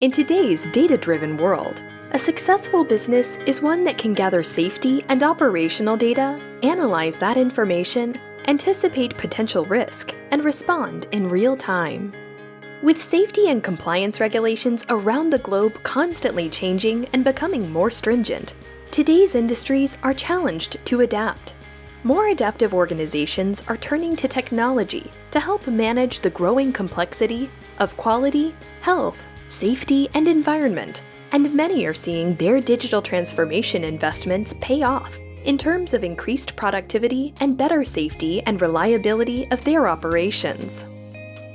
In today's data-driven world, a successful business is one that can gather safety and operational data, analyze that information, anticipate potential risk, and respond in real time. With safety and compliance regulations around the globe constantly changing and becoming more stringent, today's industries are challenged to adapt. More adaptive organizations are turning to technology to help manage the growing complexity of quality, health, safety, and environment, and many are seeing their digital transformation investments pay off in terms of increased productivity and better safety and reliability of their operations.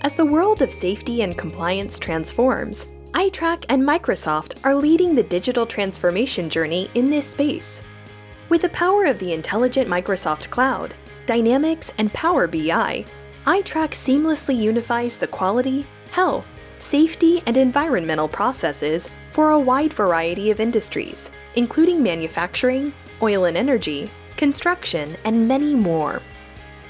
As the world of safety and compliance transforms, ITRAK and Microsoft are leading the digital transformation journey in this space. With the power of the intelligent Microsoft Cloud, Dynamics, and Power BI, ITRAK seamlessly unifies the quality, health, safety, and environmental processes for a wide variety of industries, including manufacturing, oil and energy, construction, and many more.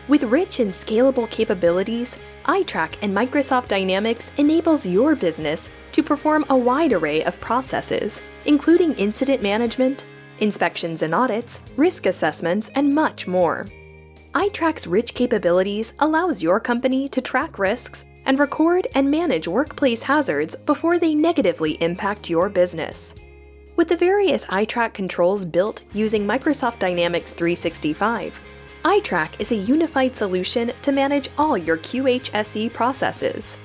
With rich and scalable capabilities, ITRAK and Microsoft Dynamics enables your business to perform a wide array of processes, including incident management, inspections and audits, risk assessments, and much more. ITRAK's rich capabilities allows your company to track risks and record and manage workplace hazards before they negatively impact your business. With the various ITRAK controls built using Microsoft Dynamics 365, ITRAK is a unified solution to manage all your QHSE processes.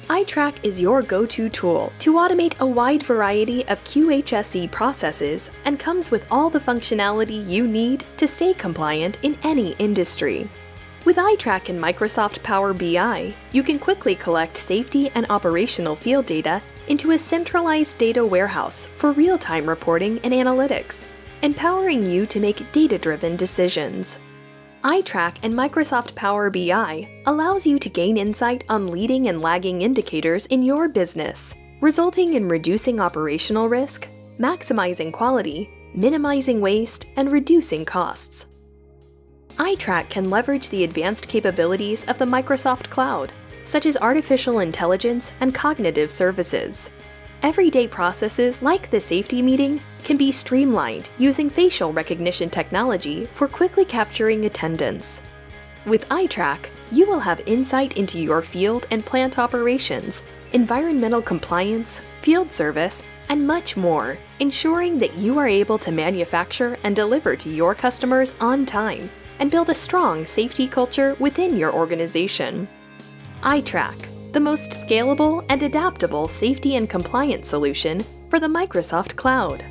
ITRAK is your go-to tool to automate a wide variety of QHSE processes and comes with all the functionality you need to stay compliant in any industry. With ITRAK and Microsoft Power BI, you can quickly collect safety and operational field data into a centralized data warehouse for real-time reporting and analytics, empowering you to make data-driven decisions. ITRAK and Microsoft Power BI allows you to gain insight on leading and lagging indicators in your business, resulting in reducing operational risk, maximizing quality, minimizing waste, and reducing costs. ITRAK can leverage the advanced capabilities of the Microsoft Cloud, such as artificial intelligence and cognitive services. Everyday processes like the safety meeting can be streamlined using facial recognition technology for quickly capturing attendance. With ITRAK, you will have insight into your field and plant operations, environmental compliance, field service, and much more, ensuring that you are able to manufacture and deliver to your customers on time and build a strong safety culture within your organization. ITRAK, the most scalable and adaptable safety and compliance solution for the Microsoft Cloud.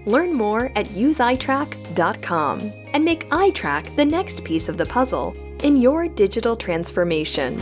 Learn more at useitrak.com and make ITRAK the next piece of the puzzle in your digital transformation.